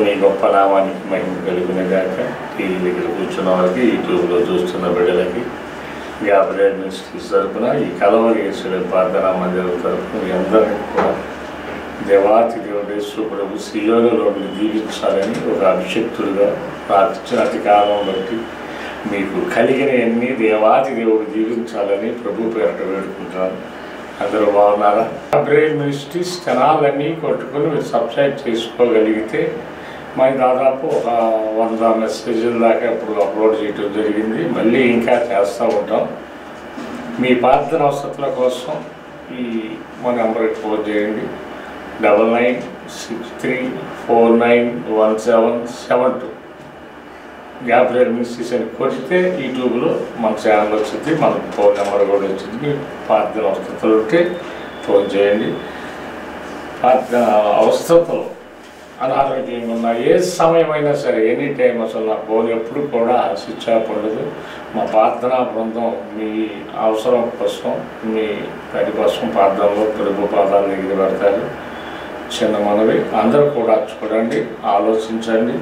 దేవుని గొప్ప నామానికి మహిమ కలిగిన గాక. టీవీ దగ్గర కూర్చున్న వారికి, యూట్యూబ్లో చూస్తున్న బిడ్డలకి, గ్యాబ్రియల్ మినిస్ట్రీస్ తరఫున, ఈ కలవరి యేసు ప్రార్థనా మందిరం తరఫున మీ అందరికీ కూడా దేవాతి దేవుడు యేసు ప్రభు సియోనులో దీవించాలని ఒక అభిషక్తుడిగా ప్రార్థించిన అతి కాలం బట్టి మీకు కలిగినవన్నీ దేవాతి దేవుడు దీవించాలని ప్రభు పేరట వేడుకుంటాను. అందరూ బాగున్నారా? గ్యాబ్రియల్ మినిస్ట్రీస్ ఛానళ్ళన్నీ కొట్టుకొని మీరు సబ్స్క్రైబ్ చేసుకోగలిగితే మరి దాదాపు ఒక 100 మెసేజ్ల దాకా ఇప్పుడు అప్లోడ్ చేయడం జరిగింది. మళ్ళీ ఇంకా చేస్తూ ఉంటాం. మీ ప్రార్థన అవసరాల కోసం ఈ మా నెంబర్కి ఫోన్ చేయండి. 9963491772 గ్యాబ్రియల్ మినిస్ట్రీస్ అని కొడితే యూట్యూబ్లో మన ఛానల్ వచ్చింది, మన ఫోన్ నెంబర్ కూడా వచ్చింది. మీ ప్రార్థన అవసరతలు ఉంటే ఫోన్ చేయండి. ప్రార్థన అవసరతలు అనారోగ్యంగా ఉన్న ఏ సమయమైనా సరే, ఎనీ టైం, అసలు నా ఫోన్ ఎప్పుడు కూడా స్విచ్ ఆఫ్ ఉండదు. మా ప్రార్థనా బృందం మీ అవసరం కోసం, మీ పని కోసం ప్రార్థనలో ప్రభు పాదాలు దగ్గర పెడతారు. చిన్న మనవి, అందరూ కూడా చూడండి, ఆలోచించండి.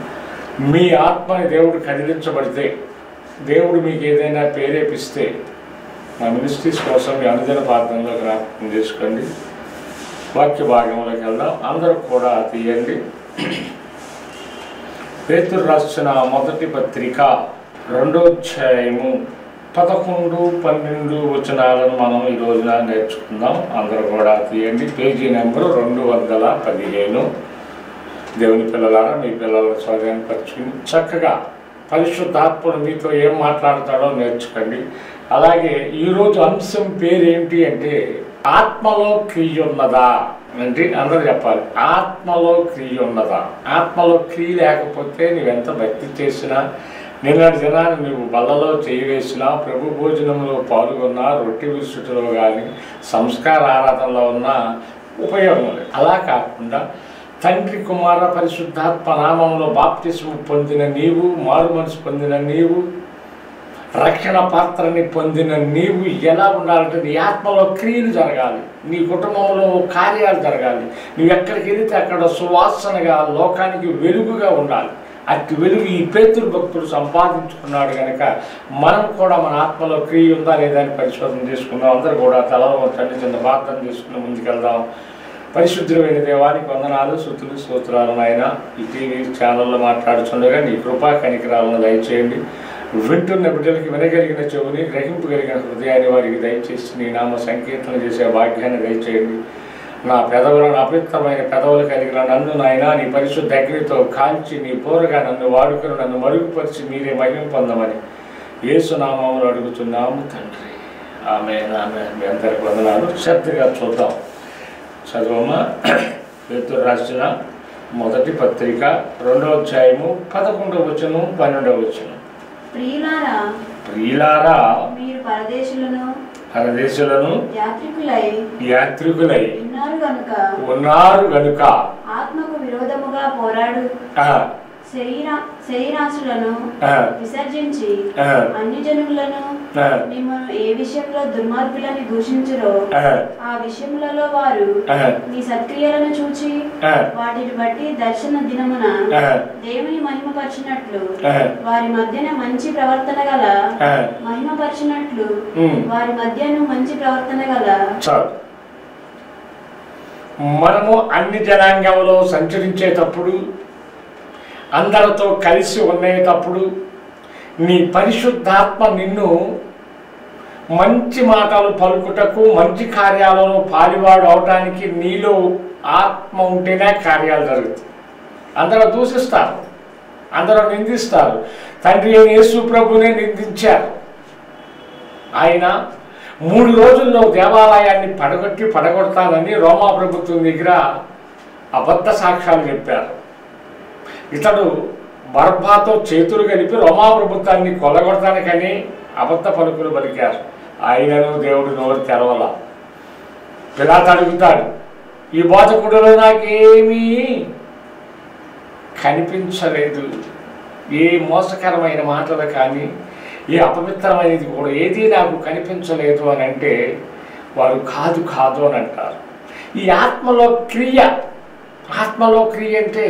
మీ ఆత్మని దేవుడు కదిలించబడితే, దేవుడు మీకు ఏదైనా ప్రేరేపిస్తే మా మినిస్ట్రీస్ కోసం మీ అనుదిన ప్రార్థనలో జ్ఞాపకం చేసుకోండి. వాక్య భాగంలోకి వెళ్దాం. అందరూ కూడా తీయండి. పేతురు రాసిన మొదటి పత్రిక 2వ అధ్యాయము 11-12 వచనాలను మనం ఈ రోజున నేర్చుకుందాం. అందరూ కూడా తీయండి. Page number 215. దేవుని పిల్లలారా, మీ పిల్లలను స్వాధీనపరుచుకుని చక్కగా పరిశుద్ధాత్ముడు మీతో ఏం మాట్లాడతాడో నేర్చుకోండి. అలాగే ఈరోజు అంశం పేరు ఏంటి అంటే, ఆత్మలో క్రియ ఉన్నదా అంటే అందరూ చెప్పాలి. ఆత్మలో క్రియ ఉన్నదా? ఆత్మలో క్రియ లేకపోతే నువ్వెంత భక్తి చేసినా, నిన్నటి దినాన్ని నువ్వు బల్లలో చేయి వేసినా, ప్రభు భోజనంలో పాల్గొన్నా, రొట్టె విసుటలో కానీ, సంస్కార ఆరాధనలో ఉన్నా ఉపయోగం లేదు. అలా కాకుండా తండ్రి, కుమార, పరిశుద్ధాత్మ నామంలో బాప్తిస్ము పొందిన నీవు, మారు మనసు పొందిన నీవు, రక్షణ పాత్రని పొందిన నీవు ఎలా ఉండాలంటే, నీ ఆత్మలో క్రియలు జరగాలి, నీ కుటుంబంలో కార్యాలు జరగాలి, నువ్వు ఎక్కడికి వెళితే అక్కడ సువాసనగా, లోకానికి వెలుగుగా ఉండాలి. అట్టి వెలుగు ఈ పేతురు భక్తుడు సంపాదించుకున్నాడు కనుక మనం కూడా మన ఆత్మలో క్రియ ఉందా లేదా అని పరిశోధన చేసుకుందాం. అందరూ కూడా తలలో తండ్రి చిన్న ప్రార్థన చేసుకుని ముందుకెళ్దాం. పరిశుద్ధమైన దేవానికి వందనాలు, స్తుతులు, స్తోత్రాలు నాయన. ఈ టీవీ ఛానల్లో మాట్లాడుతుండగా నీ కృపా కనికరాలను దయచేయండి. వింటున్న బిడ్డలకి వినగలిగిన చెవుని, గ్రహింపగలిగిన హృదయాన్ని వారికి దయచేసి నీ నామ సంకీర్తన చేసే భాగ్యాన్ని దయచేయండి. నా పెదవులను అపవిత్రమైన పెదవులు కలిగిన నన్ను నాయన నీ పరిశుద్ధ అగ్నితో కాల్చి నీ పోరుగా నన్ను వాడుకుని నన్ను మరుగుపరిచి మీరే మహిమ పొందమని యేసు నామములో అడుగుతున్నాము తండ్రి. ఆమేన్. ఆమేన్. మీ అందరికి వందనాలు. శ్రద్ధగా చూద్దాం. చదువమ్మా. పేతురు రాసిన మొదటి పత్రిక 2వ అధ్యాయము 11వ వచనం 12వ వచనం. ప్రియులారా, మీరు పరదేశులను యాత్రికులై ఉన్నారు గనుక ఆత్మకు విరోధముగా పోరాడు శరీరాశులను విసర్జించి అన్ని జనులను మిమ్మల్ని ఏ విషయంలో దుర్మార్గులని దూషించురో ఆ విషయములలో వారు మీ సత్క్రియలను చూచి వాటిని బట్టి దర్శన దినమున దేవుని మహిమపరిచినట్లు వారి మధ్యన మంచి ప్రవర్తన గల మహిమపరిచినట్లు వారి మధ్యను మంచి ప్రవర్తన గల. మనము అన్ని జనాంగంలో సంచరించేటప్పుడు, అందరితో కలిసి ఉండేటప్పుడు నీ పరిశుద్ధాత్మ నిన్ను మంచి మాటలు పలుకుటకు, మంచి కార్యాలను పాలివాడు అవటానికి నీలో ఆత్మ ఉంటేనే కార్యాలు జరుగుతాయి. అందరూ దూషిస్తారు, అందరూ నిందిస్తారు. తండ్రి అయిన యేసు ప్రభునే నిందించారు. ఆయన 3 రోజుల్లో దేవాలయాన్ని పడగొడతానని రోమా ప్రభుత్వం దగ్గర అబద్ధ సాక్ష్యాలు చెప్పారు. ఇతడు బర్బాతో చేతులు కలిపి రోమా ప్రభుత్వాన్ని కొల్లగొడతానికని అబద్ధ పలుకులు పలికారు. ఆయనను దేవుడు నోరు తెరవల. పిలాతు అడుగుతాడు, ఈ బోధకుడిలో నాకేమీ కనిపించలేదు, ఏ మోసకరమైన మాటలు కానీ ఏ అపవిత్రమైనది కూడా ఏదీ నాకు కనిపించలేదు అని అంటే వారు కాదు అని అంటారు. ఈ ఆత్మలో క్రియ ఆత్మలో క్రియ అంటే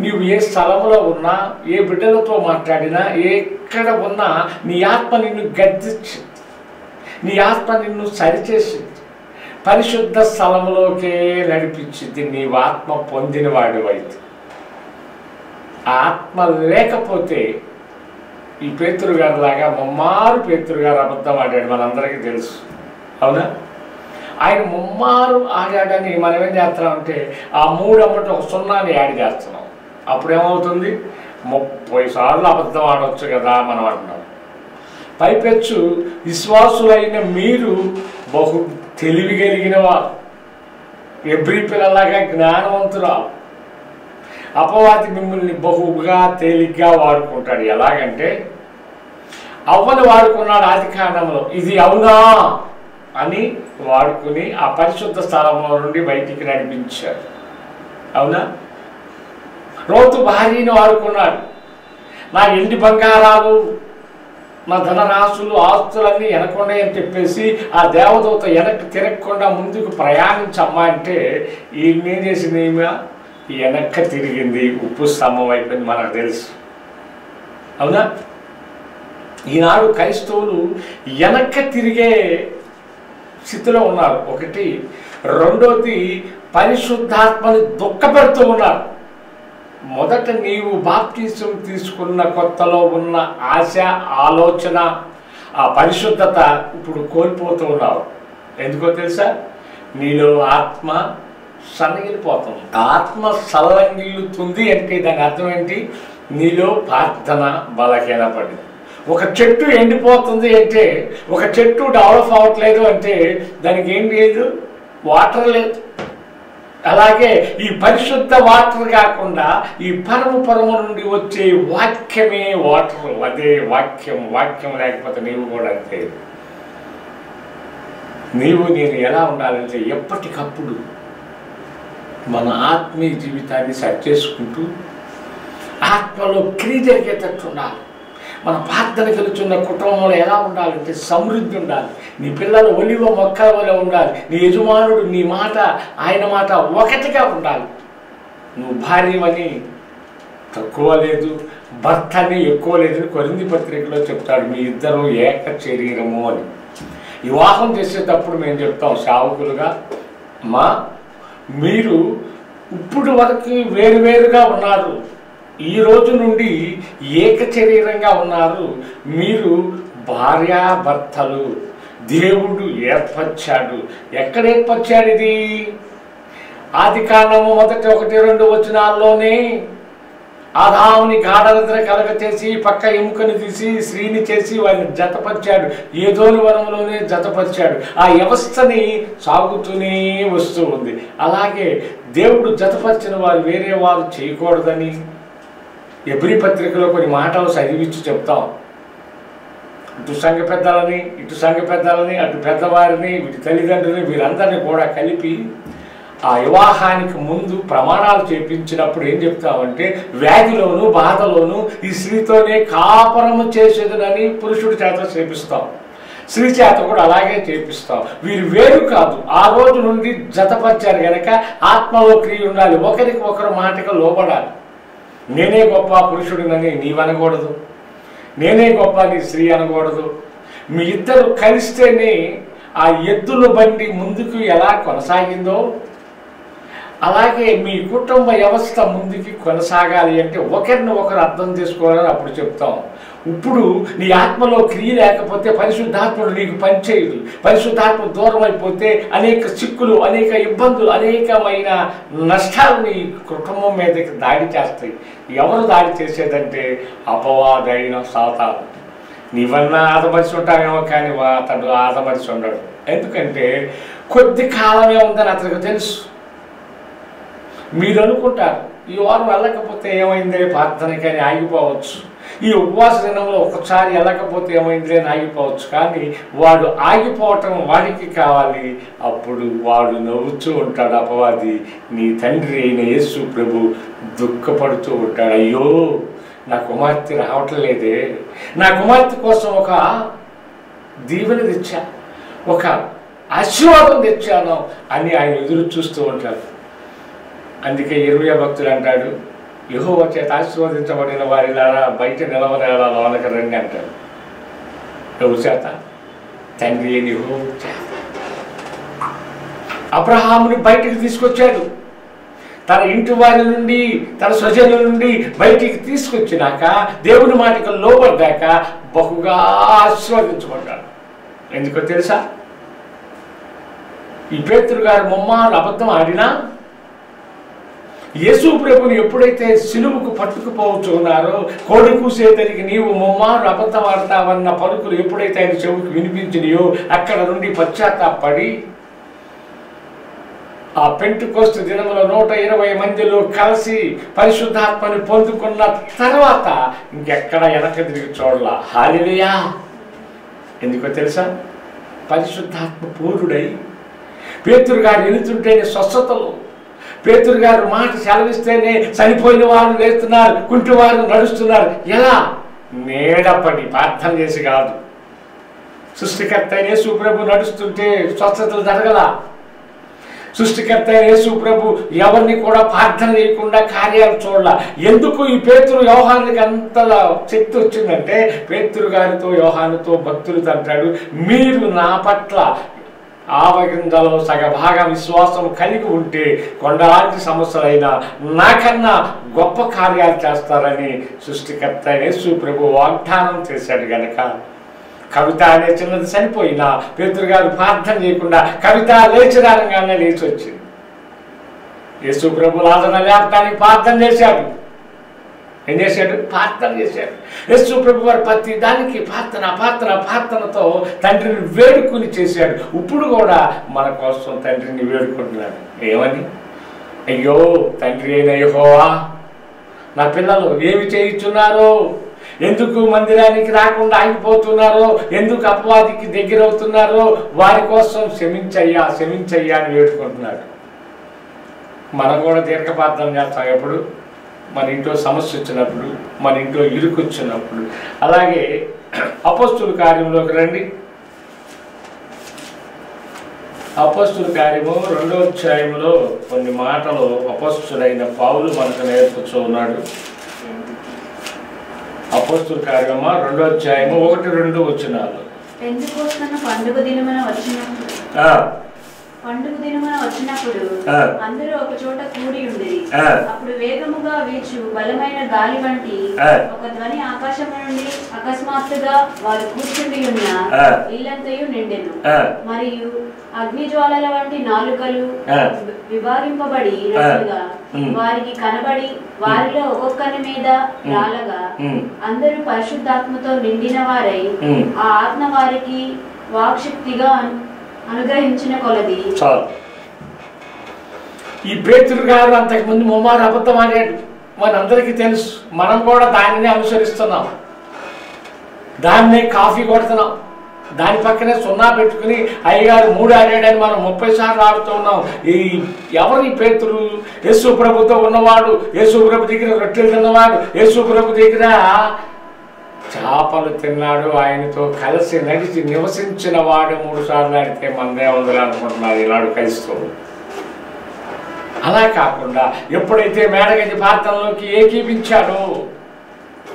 నీవు ఏ స్థలంలో ఉన్నా, ఏ బిడ్డలతో మాట్లాడినా, ఎక్కడ ఉన్నా నీ ఆత్మ నిన్ను గద్దించింది, నీ ఆత్మ నిన్ను సరిచేసింది, పరిశుద్ధ స్థలంలోకే నడిపించింది. నీవు ఆత్మ పొందిన వాడివైతే. ఆత్మ లేకపోతే ఈ పేతురు గారి లాగా ముమ్మారు పేతురు గారు అబద్ధం ఆడాడు, మనందరికీ తెలుసు, అవునా? ఆయన ముమ్మారు ఆడాడని మనం ఏం చేస్తున్నామంటే ఆ 3 అమ్మట ఒక 0ని యాడ్ చేస్తున్నాం. అప్పుడు ఏమవుతుంది? 30 సార్లు అబద్ధం ఆడవచ్చు కదా మనం అంటున్నాం. పైపెచ్చు విశ్వాసులైన మీరు బహు తెలివి కలిగిన వారు, ఎబ్రీ పిల్లలాగా జ్ఞానవంతురాలు. అపవాది మిమ్మల్ని బహుగా తేలిగ్గా వాడుకుంటాడు. ఎలాగంటే అవ్వను వాడుకున్నాడు ఆది కాండంలో, ఇది అవునా అని వాడుకుని ఆ పరిశుద్ధ స్థలంలో నుండి బయటికి నడిపించాడు, అవునా? లోతు భార్యను వాడుకున్నాడు, నా ఎండి బంగారాలు, నా ధనరాశులు, ఆస్తులన్నీ వెనకుండా అని చెప్పేసి ఆ దేవదూత వెనక్కి తిరగకుండా ముందుకు ప్రయాణించమ్మా అంటే ఈయన ఏం చేసింది? వెనక్క తిరిగింది, ఉప్పు స్తంభం అయిపోయింది, మనకు తెలుసు, అవునా? ఈనాడు క్రైస్తవులు వెనక్క తిరిగే స్థితిలో ఉన్నారు. ఒకటి. రెండోది, పరిశుద్ధాత్మని దుఃఖపెడుతూ ఉన్నారు. మొదట నీవు బాప్టిజం తీసుకున్న కొత్తలో ఉన్న ఆశ, ఆలోచన, ఆ పరిశుద్ధత ఇప్పుడు కోల్పోతూ ఉన్నావు. ఎందుకో తెలుసా? నీలో ఆత్మ సన్నగిలిపోతుంది. ఆత్మ సల్లంగిల్లుతుంది అంటే దాని అర్థం ఏంటి? నీలో ప్రార్థన బలహీనపడింది. ఒక చెట్టు ఎండిపోతుంది అంటే, ఒక చెట్టు డెవలప్ అవ్వట్లేదు అంటే దానికి ఏం లేదు? వాటర్ లేదు. అలాగే ఈ పరిశుద్ధ వాటర్ కాకుండా ఈ పరము నుండి వచ్చే వాక్యమే వాటర్, అదే వాక్యం. వాక్యం లేకపోతే నీవు కూడా అంతే. నీవు నేను ఎలా ఉండాలంటే ఎప్పటికప్పుడు మన ఆత్మీయ జీవితాన్ని సరి చేసుకుంటూ ఆత్మలో క్రియ జరిగేటట్టు ఉండాలి. మన ప్రార్థన గెలుచున్న కుటుంబంలో ఎలా ఉండాలంటే సమృద్ధి ఉండాలి. నీ పిల్లలు ఒలివ మొక్కల వల్ల ఉండాలి. నీ యజమానుడు నీ మాట ఆయన మాట ఒకటిగా ఉండాలి. నువ్వు భార్యవని తక్కువ లేదు, భర్తని ఎక్కువ లేదని కొరింథీ పత్రికలో చెప్తాడు. మీ ఇద్దరు ఏక శరీరము అని. వివాహం చేసేటప్పుడు మేము చెప్తాం సేవకులుగా, అమ్మా మీరు ఇప్పుడు వరకు వేరువేరుగా ఉన్నారు, ఈ రోజు నుండి ఏక శరీరంగా ఉన్నారు. మీరు భార్యాభర్తలు, దేవుడు ఏర్పరిచాడు. ఎక్కడ ఏర్పరిచాడు? ఇది ఆది కాండము 1-2 వచనాల్లోనే ఆదాముని గాఢనిద్ర కలగ చేసి పక్క ఎముకను తీసి స్త్రీని చేసి వారిని జతపరిచాడు. ఏదోని వనంలోనే జతపరిచాడు. ఆ వ్యవస్థని సాగుతూనే వస్తూ ఉంది. అలాగే దేవుడు జతపరిచిన వారు వేరే వారు చేయకూడదని ఎబ్రీ పత్రికలో కొన్ని మాటలు చదివించి చెప్తాం. ఇటు సంఘ పెద్దలని, ఇటు సంఘ పెద్దలని, అటు పెద్దవారిని, వీటి తల్లిదండ్రులని, వీరందరినీ కూడా కలిపి ఆ వివాహానికి ముందు ప్రమాణాలు చేపించినప్పుడు ఏం చెప్తామంటే, వ్యాధిలోను బాధలోను ఈ స్త్రీతోనే కాపురము చేసేదనని పురుషుడి చేత చేపిస్తాం, స్త్రీ చేత కూడా అలాగే చేపిస్తాం. వీరు వేరు కాదు, ఆ రోజు నుండి జతపరిచారు కనుక ఆత్మలో క్రియ ఉండాలి. ఒకరికి ఒకరు మాటకు లోబడాలి. నేనే గొప్ప పురుషుడినని నీవనకూడదు, నేనే గొప్ప నీ స్త్రీ అనకూడదు. మీ ఇద్దరు కలిస్తేనే ఆ ఎద్దుల బండి ముందుకు ఎలా కొనసాగిందో అలాగే మీ కుటుంబ వ్యవస్థ ముందుకి కొనసాగాలి అంటే ఒకరిని ఒకరు అర్థం చేసుకోవాలని అప్పుడు చెప్తాం. ఇప్పుడు నీ ఆత్మలో క్రియ లేకపోతే పరిశుద్ధాత్ముడు నీకు పనిచేయదు. పరిశుద్ధాత్మ దూరం అయిపోతే అనేక చిక్కులు, అనేక ఇబ్బందులు, అనేకమైన నష్టాలు నీ కుటుంబం మీదకి దాడి చేస్తాయి. ఎవరు దాడి చేసేదంటే అపవాదైన సాతాను. నీవన్నా ఆదమరిచి ఉంటావేమో కానీ అతడు ఆదమరిచి ఉండడు. ఎందుకంటే కొద్ది కాలమే ఉందని అతనికి తెలుసు. మీరు అనుకుంటారు ఈ వారం వెళ్ళకపోతే ఏమైందే ప్రార్థనకి అని ఆగిపోవచ్చు, ఈ ఉపవాస దినంలో ఒకసారి వెళ్ళకపోతే ఏమైంది అని ఆగిపోవచ్చు. కానీ వాడు ఆగిపోవటం వాడికి కావాలి. అప్పుడు వాడు నవ్వుతూ ఉంటాడు అపవాది. నీ తండ్రి అయిన యేసు ప్రభు దుఃఖపడుతూ ఉంటాడు. అయ్యో నా కుమార్తె రావట్లేదే, నా కుమార్తె కోసం ఒక దీవెన తెచ్చా, ఒక ఆశీర్వాదం తెచ్చాను అని ఆయన ఎదురు చూస్తూ ఉంటాడు. అందుకే ఇర్మీయా భక్తుడు అంటాడు, యెహోవా చేత ఆశీర్వదించబడిన వారిలారా బయట నిలవరేలా లోనకి రండి అంటాడు. ఎవరి చేత? తండ్రి అయిన యెహోవా చేత. అబ్రహాముని బయటికి తీసుకొచ్చాడు. తన ఇంటి వారి నుండి, తన స్వజనుల నుండి బయటికి తీసుకొచ్చినాక, దేవుని మాటకు లోబడ్డాక బహుగా ఆశీర్వదించబడ్డాడు. ఎందుకో తెలుసా? ఈ పేతురు గారు ముమ్మారు అబద్ధం ఆడినా యేసు ప్రభుని ఎప్పుడైతే సిలువకు పట్టుకుపోతున్నారో, కోడి కూసేతనికి నీవు ముమ్మారు అబద్ధం ఆడతావన్న పలుకులు ఎప్పుడైతే ఆయన చెవుకు వినిపించినాయో, అక్కడ నుండి పశ్చాత్తాపడి ఆ పెంటెకోస్తు దినముల 120 మందిలో కలిసి పరిశుద్ధాత్మని పొందుకున్న తర్వాత ఇంకెక్కడ వెనక తిరిగి చూడలా. హల్లెలూయా! ఎందుకో తెలుసా? పరిశుద్ధాత్మ పూర్ణుడై పేతురు గారు వెళుతుంటేనే స్వస్థతలు, పేతురు గారు మాట సెలవిస్తేనే చనిపోయిన వారు లేస్తున్నారు, కుంటి వారు నడుస్తున్నారు. ఎలా? నీడపడి ప్రార్థన చేసి కాదు. సృష్టికర్త యేసు ప్రభు నడుస్తుంటే స్వస్థతలు జరగల. సృష్టికర్త యేసు ప్రభు ఎవరిని కూడా ప్రార్థన చేయకుండా కార్యాలు చూడాల. ఎందుకు ఈ పేతురు యోహానుకి అంతలా శక్తి వచ్చిందంటే, పేతురు గారితో యోహానుతో భక్తులు అంటాడు, మీరు నా పట్ల ఆవగింజలో సగభాగ విశ్వాసం కలిగి ఉంటే కొండలాంటి సమస్యలైనా నాకన్నా గొప్ప కార్యాలు చేస్తారని సృష్టికర్త యేసు ప్రభు వాగ్దానం చేశాడు. గనక కవిత అనే చిన్నది చనిపోయినా పేతురు గారు ప్రార్థన చేయకుండా కవిత లేచి రాగానే లేచి వచ్చింది. యేసు ప్రభు లాజరును లేపడానికి ప్రార్థన చేశాడు. ఏం చేశాడు? ప్రార్థన చేశాడు. యేసు ప్రభు వారు ప్రతి దానికి ప్రార్థనతో తండ్రిని వేడుకుని చేశాడు. ఇప్పుడు కూడా మన కోసం తండ్రిని వేడుకుంటున్నాడు. ఏమని? అయ్యో తండ్రి అయిన యెహోవా, నా పిల్లలు ఏమి చేయుచున్నారో, ఎందుకు మందిరానికి రాకుండా ఆగిపోతున్నారో, ఎందుకు అపవాదికి దగ్గర అవుతున్నారో వారి కోసం క్షమించయ్యా అని వేడుకుంటున్నాడు. మనం కూడా దీర్ఘ ప్రార్థన చేస్తాం. ఎప్పుడు? మన ఇంట్లో సమస్య వచ్చినప్పుడు, మన ఇంట్లో ఇరుకు వచ్చినప్పుడు. అలాగే అపోస్తుల కార్యంలోకి రండి. అపోస్తుల కార్యము 2వ అధ్యాయంలో కొన్ని మాటలు అపోస్తుడైన పౌలు మనకు నేర్పుతూ ఉన్నాడు. అపోస్తుల కార్యము 2వ అధ్యాయము 1-2 వచనాలు. పండుగ దినమున వచ్చినప్పుడు అందరూ ఒక చోట కూడి ఉండేది. అప్పుడు వేగముగా వీచు బలమైన గాలి వంటి ఒక ధ్వని ఆకాశము నుండి అకస్మాత్తుగా వారు కూర్చుండి ఉన్న ఇల్లంతయు నిండెను. మరియు అగ్నిజ్వాలల వంటి నాలుకలు విభాగింపబడి వారికి కనబడి వారిలో ఒక్కొక్కరి మీద రాలగా అందరూ పరిశుద్ధాత్మతో నిండిన వారై ఆ ఆత్మ వారికి వాక్శక్తిగా అనుగ్రహించిన కొలది. ఈ పేతురు గారు అంతకుముందు ముమ్మారు అబద్ధం ఆడాడు, మనందరికీ తెలుసు. మనం కూడా దానిని అనుసరిస్తున్నాం, దాన్నే కాఫీ కొడుతున్నాం, దాని పక్కనే 0 పెట్టుకుని అయ్యగారు 3 ఆడాడని మనం 30 సార్లు ఆడుతూ ఉన్నాం. ఎవరు ఈ పేతురు? యేసు ప్రభుతో ఉన్నవాడు, యేసు ప్రభు దగ్గర రొట్టెలు తిన్నవాడు, యేసు ప్రభు దగ్గర చేపలు తిన్నాడు, ఆయనతో కలిసి నడిచి నివసించిన వాడు. 3 సార్లు ఆడితే మనదే ఉందని అనుకుంటున్నారు ఈనాడు క్రైస్తవులు. అలా కాకుండా ఎప్పుడైతే మేడగది ప్రార్థనలోకి ఏకీపించాడో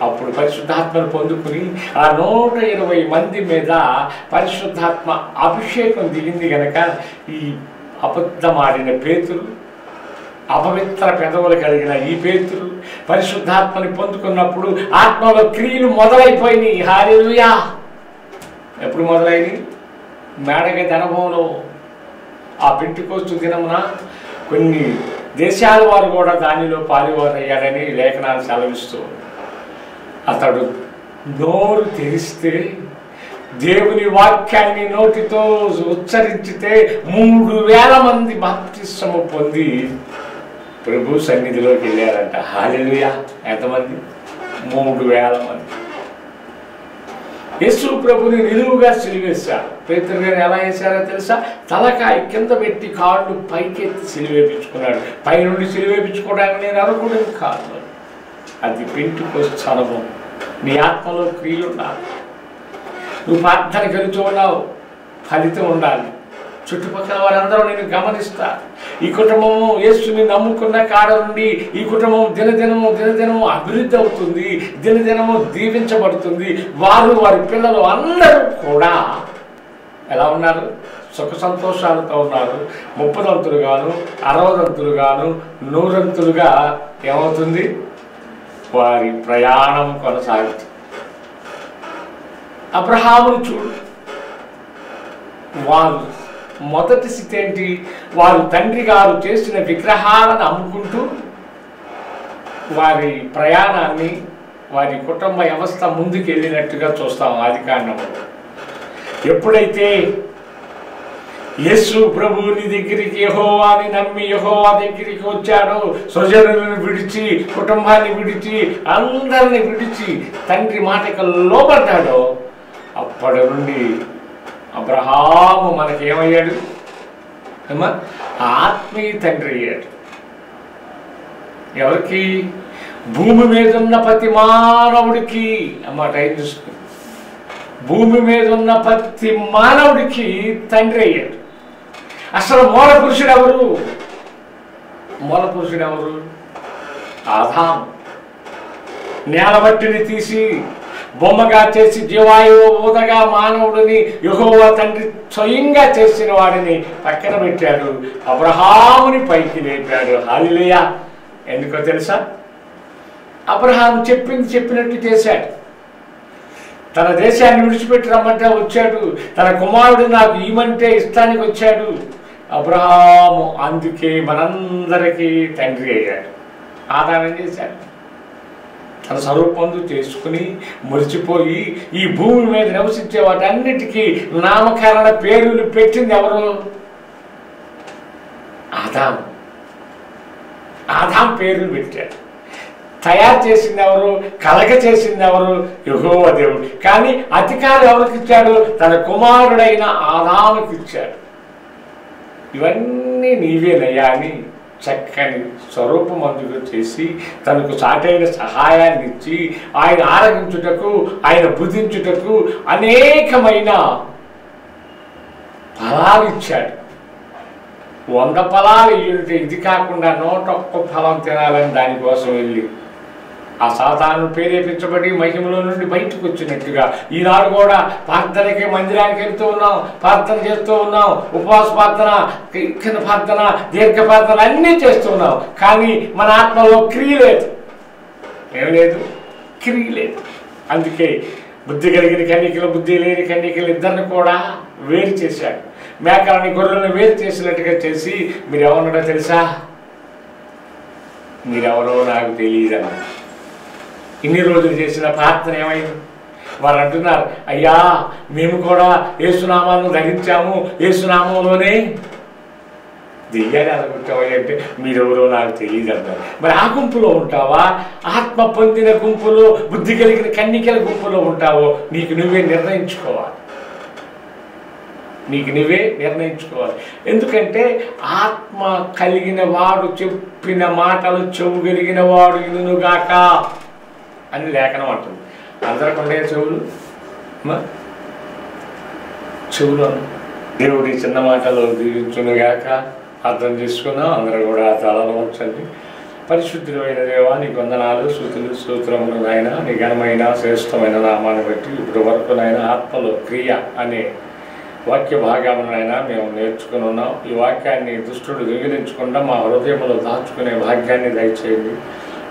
అప్పుడు పరిశుద్ధాత్మను పొందుకుని ఆ 120 మంది మీద పరిశుద్ధాత్మ అభిషేకం దిగింది. గనక ఈ అబద్ధమాడిన పేతురు, అపవిత్ర పెదవులు కలిగిన ఈ పేతురు పరిశుద్ధాత్మని పొందుకున్నప్పుడు ఆత్మలో క్రియలు మొదలైపోయినాయి. హల్లెలూయా! ఎప్పుడు మొదలైనవి? మేడగది అనుభవంలో. ఆ పెంటెకోస్తు దినమున కొన్ని దేశాల వారు కూడా దానిలో పాలువారయ్యారని లేఖనాలు సెలవిస్తూ, అతడు నోరు తెరిస్తే దేవుని వాక్యాన్ని నోటితో ఉచ్చరించితే 3000 మంది బాప్తిస్మము పొంది ప్రభు సన్నిధిలోకి వెళ్ళారంట. హల్లెలూయా! ఎంతమంది? 3000 మంది. యేసు ప్రభుని నిలువుగా సిలువేశారు. పేతురు గారు ఎలా వేశారో తెలుసా? తలకాయ కింద పెట్టి కాళ్ళు పైకెత్తి సిలువేపించుకున్నాడు. పైనుండి సిలువేపించుకోవడానికి నేను అనుకోవడం కాదు, అది పెంటెకోస్తు అనుభవం. నీ ఆత్మలో క్రియలు ఉండాలి. నువ్వు ప్రార్థన కలుగుతూ ఉన్నావు, ఫలితం ఉండాలి. చుట్టుపక్కల వారందరూ నేను గమనిస్తారు. ఈ కుటుంబము యేసుని నమ్ముకున్న కాడ నుండి ఈ కుటుంబం దినదినము అభివృద్ధి అవుతుంది, దినదినము దీవించబడుతుంది. వారు వారి పిల్లలు అందరూ కూడా ఎలా ఉన్నారు? సుఖ సంతోషాలతో ఉన్నారు. 30 దంతులుగాను 60 దంతులుగాను 100 దంతులుగా ఏమవుతుంది? వారి ప్రయాణం కొనసాగుతుంది. అబ్రహామును చూడు, వారు మొదటి స్థితి ఏంటి? వారు తండ్రి గారు చేసిన విగ్రహాలను అమ్ముకుంటూ వారి ప్రయాణాన్ని, వారి కుటుంబ వ్యవస్థ ముందుకు వెళ్ళినట్టుగా చూస్తాం ఆదికాండంలో. ఎప్పుడైతే యేసు ప్రభువుని దగ్గరికి, యెహోవాని నమ్మి యెహోవా దగ్గరికి వచ్చాడో, స్వజనులను విడిచి, కుటుంబాన్ని విడిచి, అందరిని విడిచి తండ్రి మాటకు లోబడ్డాడో, అప్పటి నుండి అబ్రహాము మనకేమయ్యాడు? ఆత్మీయ తండ్రి అయ్యాడు. ఎవరికి? భూమి మీద ఉన్న ప్రతి మానవుడికి అన్నమాట. ఏం చూసుకుంది? భూమి మీద ఉన్న ప్రతి మానవుడికి తండ్రి అయ్యాడు. అసలు మూల పురుషుడు ఎవరు? మూల పురుషుడు ఎవరు? ఆదాము. నేల మట్టిని తీసి బొమ్మగా చేసి జీవాయువు ఊదగా మానవుడిని యెహోవా తండ్రి స్వయంగా చేసిన వాడిని పక్కన పెట్టాడు. అబ్రహాముని పైకి లేపాడు. హల్లెలూయా! ఎందుకో తెలుసా? అబ్రహాము చెప్పింది చెప్పినట్టు చేశాడు. తన దేశాన్ని విడిచిపెట్టి రమ్మంటే వచ్చాడు. తన కుమారుడు నాకు ఈమంటే ఇష్టానికి వచ్చాడు. అబ్రహాము అందుకే మనందరికీ తండ్రి అయ్యాడు. ఆదానం చేశాడు. తన స్వరూపందు చేసుకుని మురిచిపోయి ఈ భూమి మీద నివసించే వాటన్నిటికీ నామకరణ పేర్లు పెట్టింది ఎవరు? ఆదాము. ఆదాం పేర్లు పెట్టాడు. తయారు చేసింది ఎవరు? కలగ చేసింది ఎవరు? యెహోవా దేవుడు. కానీ అధికారం ఎవరికి ఇచ్చాడు? తన కుమారుడైన ఆదాముకి ఇచ్చాడు. ఇవన్నీ నీవేనయ్యా అని చక్కని స్వరూపమందుగా చేసి తనకు సాటైన సహాయాన్ని ఇచ్చి ఆయన ఆరగించుటకు, ఆయన బుద్ధించుటకు అనేకమైన ఫలాలు ఇచ్చాడు. 100 ఫలాలు ఇయ్యుంటే ఇది కాకుండా 101 ఫలం తినాలని దానికోసం వెళ్ళి ఆ సాతాను ప్రేరేపించబడి మహిమలో నుండి బయటకు వచ్చినట్టుగా ఈనాడు కూడా ప్రార్థనకి మందిరానికి వెళ్తూ ఉన్నాం, ప్రార్థన చేస్తూ ఉన్నాం, ఉపవాస ప్రార్థన, కీర్తన ప్రార్థన, దీర్ఘ ప్రార్థన అన్నీ చేస్తూ ఉన్నాం. కానీ మన ఆత్మలో క్రియ లేదు. ఏం లేదు? క్రియ లేదు. అందుకే బుద్ధి కలిగిన కన్యకలు, బుద్ధి లేని కన్యకలు ఇద్దరిని కూడా వేరు చేశాడు. మేకలని గొర్రెలను వేరు చేసినట్టుగా చేసి మీరెవరున్నాడో తెలుసా? మీరెవరో నాకు తెలియదన్న. ఇన్ని రోజులు చేసిన ప్రార్థన ఏమైంది? వారు అంటున్నారు, అయ్యా మేము కూడా యేసునామాన్ని ధరించాము, యేసునామంలోనే దెయ్యాన్ని అనుకుంటావా అంటే మీరెవరో నాకు తెలియదు అన్నారు. మరి ఆ గుంపులో ఉంటావా? ఆత్మ పొందిన గుంపులో, బుద్ధి కలిగిన కన్యకల గుంపులో ఉంటావో నీకు నువ్వే నిర్ణయించుకోవాలి. నీకు నువ్వే నిర్ణయించుకోవాలి. ఎందుకంటే ఆత్మ కలిగిన వాడు చెప్పిన మాటలు చెవు కలిగిన వాడు వినుగాక అని లేఖనం అంటుంది. అందరికి ఉండే చెవులు దేవుడి చిన్న మాటలు దీవించునుగాక. అర్థం చేసుకున్నాం. అందరూ కూడా తలలో ఉంచండి. పరిశుద్ధులైన దేవా నీకు వందనాలు, స్తుతులు, స్తోత్రములు నాయన. నీ ఘనమైన శ్రేష్టమైన నామాన్ని బట్టి ఇప్పటి వరకు నాయన ఆత్మలో క్రియ అనే వాక్య భాగాలను మేము నేర్చుకుని ఉన్నాం. ఈ వాక్యాన్ని దుష్టుడు దిగిలించకుండా మా హృదయంలో దాచుకునే భాగ్యాన్ని దయచేయండి.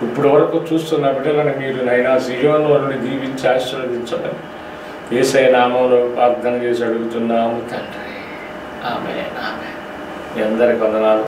ఇప్పుడు వరకు చూస్తున్న బిడ్డలను మీరు నైనా సియోను నుండి దీవించి ఆశీర్వదించడం యేసయ్య నామంలో ప్రార్థన చేసి అడుగుతున్నాము తండ్రి. ఆమేన్. ఆమేన్. మీ అందరికి వందనాలు.